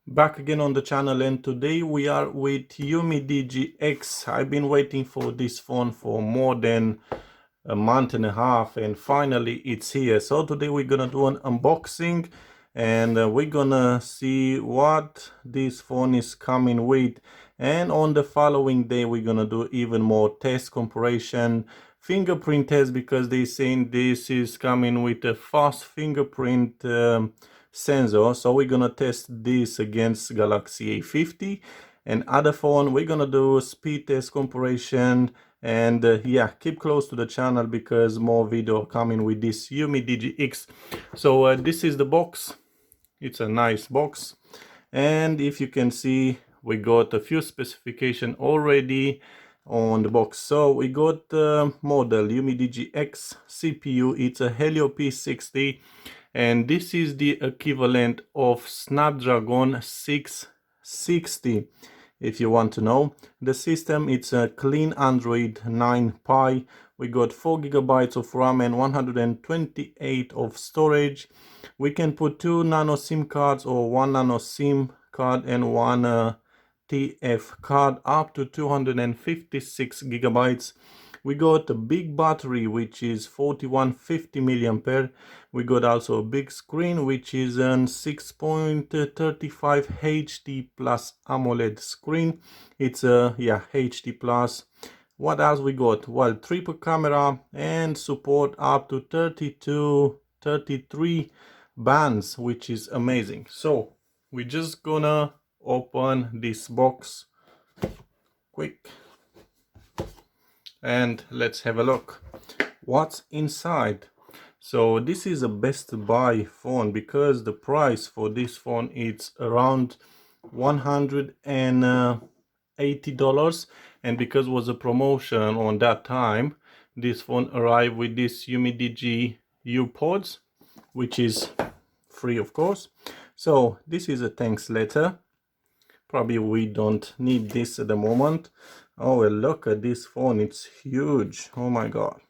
Back again on the channel, and today we are with Umidigi X. I've been waiting for this phone for more than a month and a half, and finally it's here. So today we're gonna do an unboxing, and we're gonna see what this phone is coming with, and on the following day we're gonna do even more test comparison, fingerprint test, because they're saying this is coming with a fast fingerprint sensor. So we're gonna test this against Galaxy A50 and other phone. We're gonna do speed test comparison, and yeah, keep close to the channel because more video coming with this Umidigi X. So this is the box. It's a nice box, and if you can see, we got a few specification already on the box. So we got the model Umidigi X CPU. It's a Helio P60, and this is the equivalent of Snapdragon 660. If you want to know the system, it's a clean Android 9 Pie. We got 4 GB of RAM and 128 of storage. We can put 2 nano SIM cards or 1 nano SIM card and 1 TF card, up to 256 GB. We got a big battery, which is 4150 milliampere. We got also a big screen, which is an 6.35 HD plus AMOLED screen. It's a HD plus. What else we got? Well, triple camera and support up to 33 bands, which is amazing. So we're just gonna open this box quick and let's have a look what's inside. So this is a Best Buy phone because the price for this phone is around $180, and because it was a promotion on that time, this phone arrived with this Umidigi U pods, which is free, of course. So this is a thanks letter. Probably we don't need this at the moment. Oh, well, look at this phone, it's huge. Oh my god,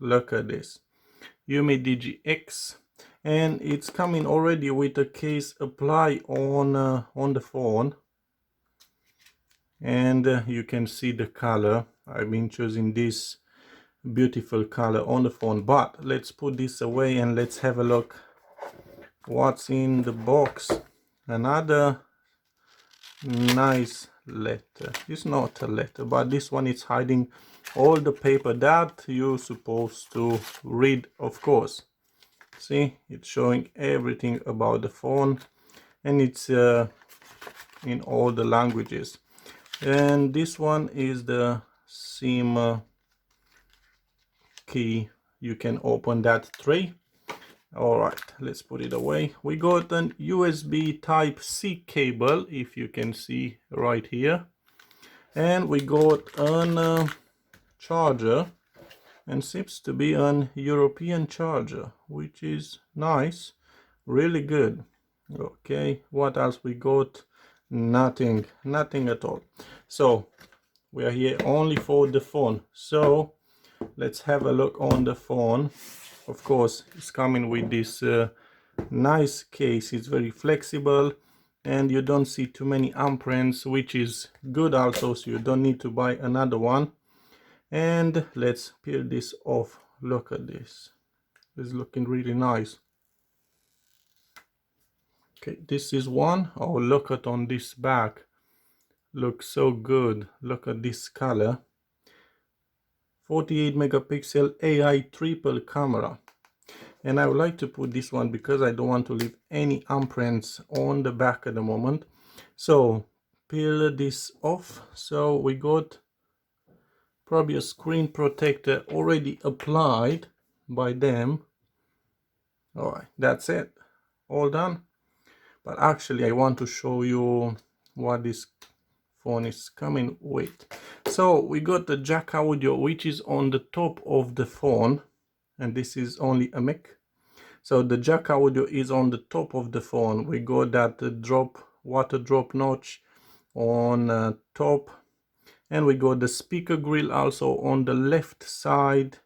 look at this Umidigi X, and it's coming already with a case apply on the phone, and you can see the color. I've been choosing this beautiful color on the phone, but let's put this away and let's have a look what's in the box. Another nice letter. It's not a letter, but this one is hiding all the paper that you're supposed to read, of course. See, it's showing everything about the phone, and it's in all the languages. And this one is the SIM key. You can open that tray. All right, let's put it away. We got an USB Type-C cable, if you can see right here, and we got an charger, and seems to be an European charger, which is nice, really good. Okay, what else we got? Nothing at all. So we are here only for the phone. So let's have a look on the phone. Of course, it's coming with this nice case. It's very flexible, and you don't see too many imprints, which is good also, so you don't need to buy another one. And let's peel this off. Look at this. It's looking really nice. Okay, this is one. Oh, look at on this back. Looks so good. Look at this color. 48 megapixel AI triple camera. And I would like to put this one because I don't want to leave any imprints on the back at the moment. So peel this off. So we got probably a screen protector already applied by them. All right, that's it, all done. But actually I want to show you what this phone is coming with. So we got the jack audio, which is on the top of the phone, and this is only a mic. So the jack audio is on the top of the phone. We got that water drop notch on top, and we got the speaker grill also on the left side,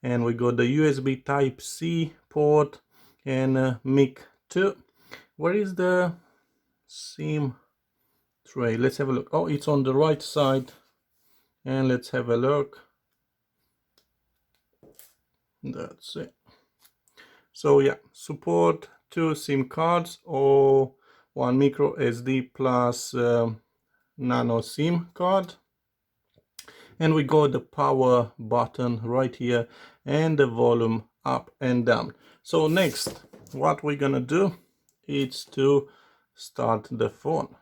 and we got the USB Type-C port and mic 2. Where is the SIM tray. Let's have a look. Oh, it's on the right side, and let's have a look. That's it. So yeah, support 2 SIM cards or 1 micro SD plus nano SIM card. And we got the power button right here and the volume up and down. So next, what we're gonna do is to start the phone.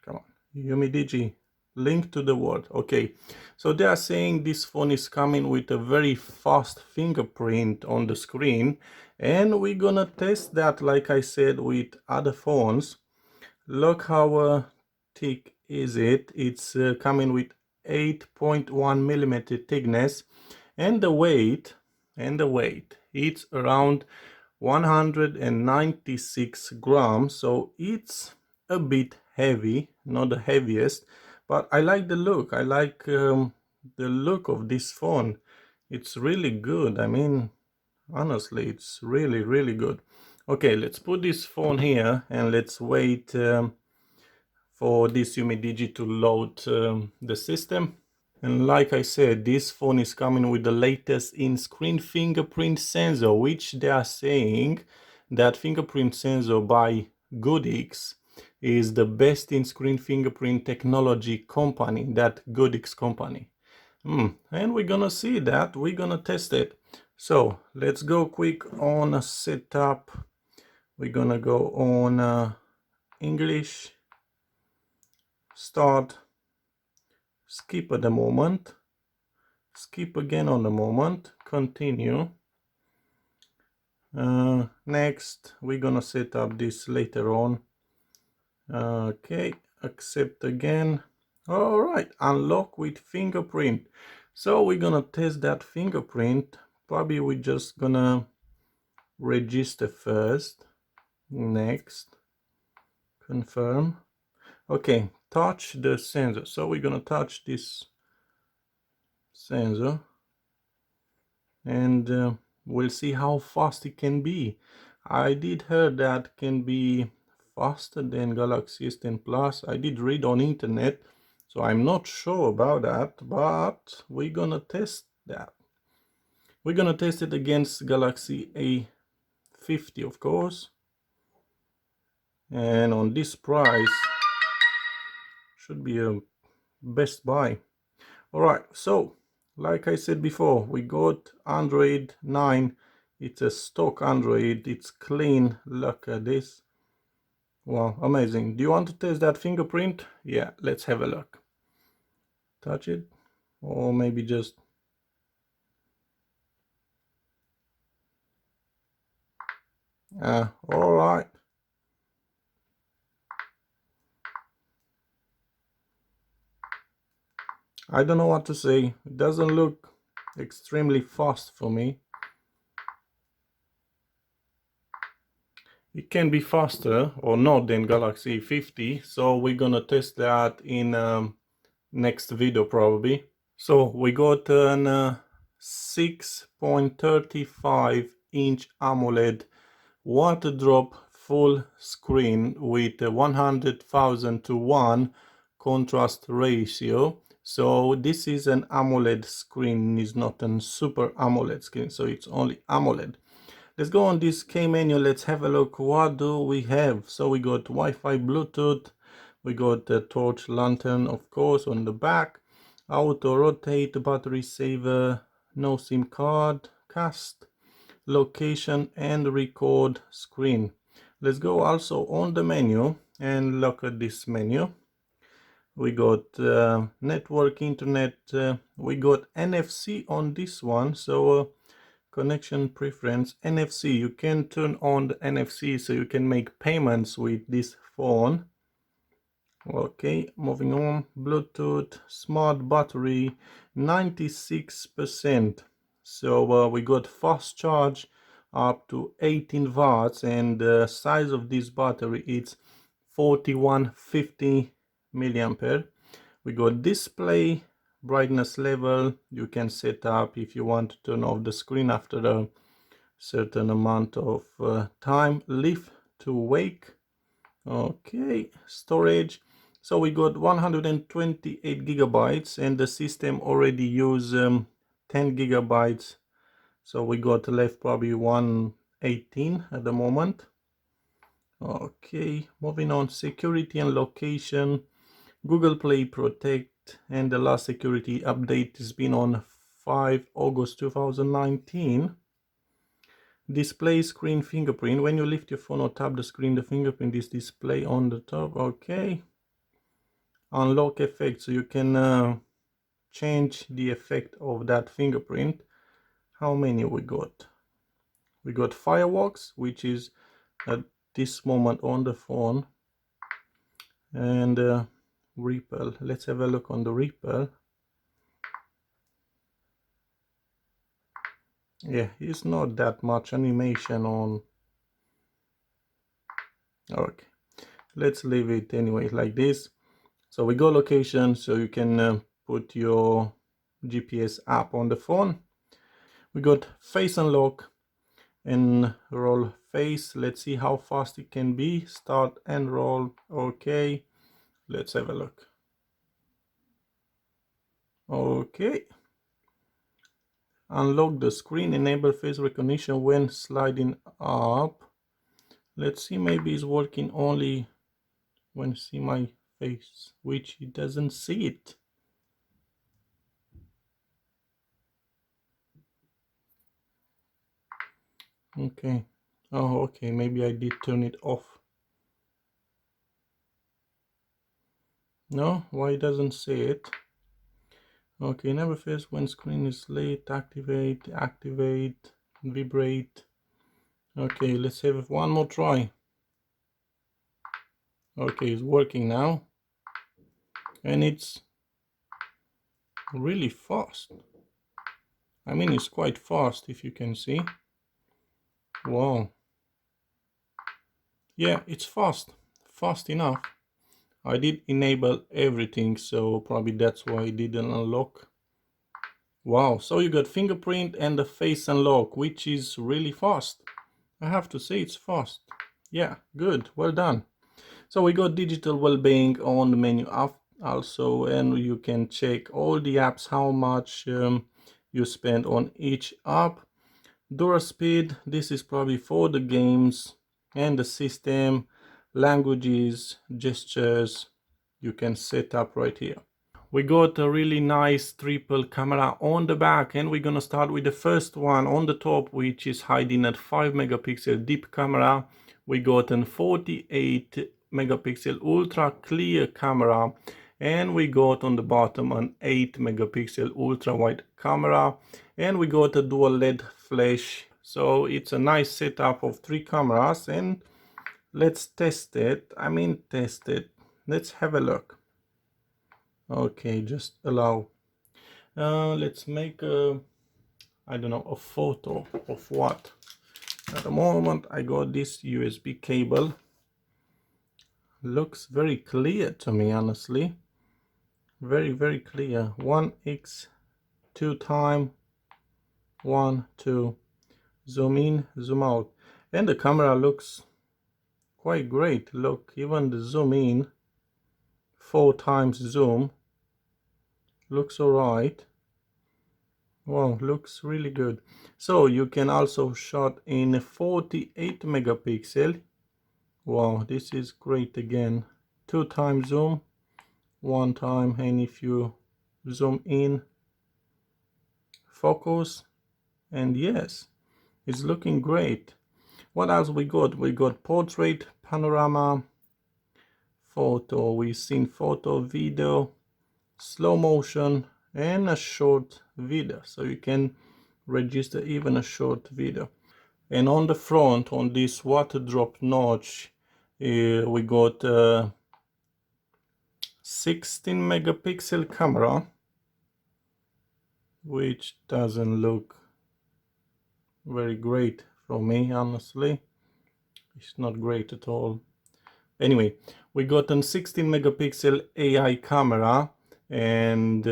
Come on, Umidigi, link to the word. Okay, so they are saying this phone is coming with a very fast fingerprint on the screen, and we're gonna test that, like I said, with other phones. Look how thick is it. It's coming with 8.1 millimeter thickness, and the weight it's around 196 grams, so it's a bit heavy, not the heaviest, but I like the look. I like the look of this phone. It's really good. I mean, honestly, it's really good. Okay, let's put this phone here and let's wait for this Umidigi to load the system. And like I said, this phone is coming with the latest in-screen fingerprint sensor, which they are saying that fingerprint sensor by Goodix is the best in-screen fingerprint technology company, that Goodix company. And we're gonna see that, we're gonna test it. So let's go quick on setup. We're gonna go on English, start, skip at the moment, skip again on the moment, continue. Next, we're gonna set up this later on. Okay, accept again. All right, unlock with fingerprint. So we're gonna test that fingerprint. Probably we're just gonna register first. Next, confirm. Okay, touch the sensor. So we're gonna touch this sensor, and we'll see how fast it can be. I did hear that can be faster than Galaxy S10 Plus. I did read on internet, so I'm not sure about that, but we're gonna test that. We're gonna test it against Galaxy A50, of course, and on this price should be a best buy. All right, so like I said before, we got Android 9. It's a stock Android. It's clean. Look at this. Wow, amazing. Do you want to test that fingerprint? Yeah, let's have a look. Touch it, or maybe just all right. I don't know what to say. It doesn't look extremely fast for me. It can be faster or not than Galaxy 50, so we're gonna test that in next video probably. So we got an 6.35 inch AMOLED water drop full screen with a 100,000 to 1 contrast ratio. So this is an AMOLED screen, is not a super AMOLED screen, so it's only AMOLED. Let's go on this K menu. Let's have a look. What do we have? So we got Wi-Fi, Bluetooth, we got the torch lantern, of course, on the back, auto rotate, battery saver, no SIM card, cast, location, and record screen. Let's go also on the menu and look at this menu. We got network, internet, we got NFC on this one, so connection preference, NFC, you can turn on the NFC so you can make payments with this phone. Okay, moving on. Bluetooth, smart battery, 96%. So we got fast charge up to 18 watts, and the size of this battery is 4150 milliampere. We got display, brightness level. You can set up if you want to turn off the screen after a certain amount of time. Leaf to wake. Okay, storage. So we got 128 gigabytes and the system already use 10 gigabytes. So we got left probably 118 at the moment. Okay, moving on, security and location. Google Play Protect, and the last security update has been on 5 August 2019. Display screen fingerprint. When you lift your phone or tap the screen, the fingerprint is displayed on the top. Okay. Unlock effect, so you can change the effect of that fingerprint. How many we got? We got fireworks, which is at this moment on the phone, and ripple. Let's have a look on the ripple. Yeah, it's not that much animation on. Okay, let's leave it anyway like this. So we go location, so you can put your GPS app on the phone. We got face unlock and roll face. Let's see how fast it can be. Start and roll. Okay, let's have a look. Okay. Unlock the screen, enable face recognition when sliding up. Let's see, maybe it's working only when see my face, which it doesn't see it. Okay. Oh, okay, maybe I did turn it off. No, why it doesn't say it? Okay, never face when screen is late, activate, vibrate. Okay, let's have one more try. Okay, it's working now. And it's really fast. I mean, it's quite fast, if you can see. Wow. Yeah, it's fast enough. I did enable everything, so probably that's why it didn't unlock. Wow, so you got fingerprint and the face unlock, which is really fast. I have to say it's fast. Yeah, good, well done. So we got digital well-being on the menu also, and you can check all the apps, how much you spend on each app. Dura speed, this is probably for the games, and the system, languages, gestures, you can set up right here. We got a really nice triple camera on the back, and we're gonna start with the first one on the top, which is hiding at 5 megapixel deep camera. We got a 48 megapixel ultra clear camera, and we got on the bottom an 8 megapixel ultra wide camera, and we got a dual LED flash. So it's a nice setup of 3 cameras, and let's test it. Let's have a look. Okay, just allow. Let's make a, I don't know, a photo of what. At the moment I got this USB cable. Looks very clear to me, honestly. Very, very clear. 1x 2 time 1 2 zoom in, zoom out, and the camera looks quite great. Look, even the zoom in 4 times zoom looks alright. Wow, looks really good. So you can also shot in 48 megapixel. Wow, this is great again. 2 times zoom, 1 time, and if you zoom in, focus, and yes, it's looking great. What else we got? We got portrait, panorama, photo. We've seen photo, video, slow motion, and a short video. So you can register even a short video. And on the front, on this water drop notch, we got a 16 megapixel camera, which doesn't look very great for me, honestly. It's not great at all. Anyway, we got a 16 megapixel AI camera, and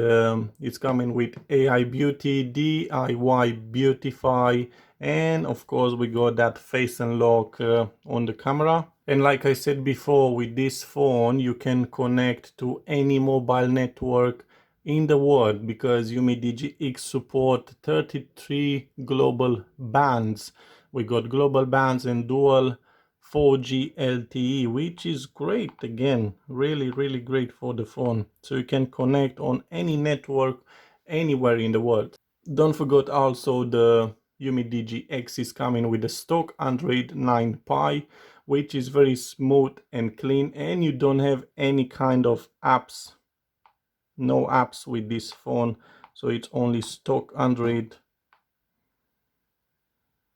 it's coming with AI Beauty, DIY Beautify, and of course we got that face unlock on the camera. And like I said before, with this phone you can connect to any mobile network in the world, because Umidigi X support 33 global bands. We got global bands and dual 4G LTE, which is great. Again, really great for the phone, so you can connect on any network anywhere in the world. Don't forget also the Umidigi X is coming with the stock Android 9 Pie, which is very smooth and clean, and you don't have any kind of apps, no apps with this phone, so it's only stock Android.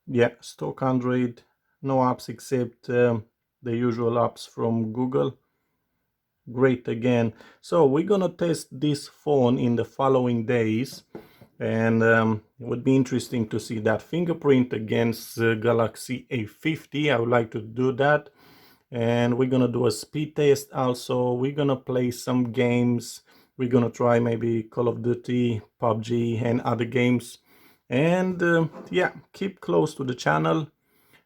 Yeah, stock Android, no apps except the usual apps from Google. Great again. So we're gonna test this phone in the following days, and it would be interesting to see that fingerprint against Galaxy A50. I would like to do that, and we're gonna do a speed test also. We're gonna play some games. We're gonna try maybe Call of Duty, PUBG, and other games. And yeah, keep close to the channel,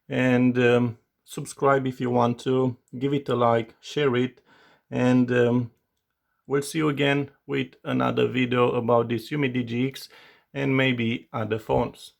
and subscribe if you want to. Give it a like, share it, and we'll see you again with another video about this Umidigi X and maybe other phones.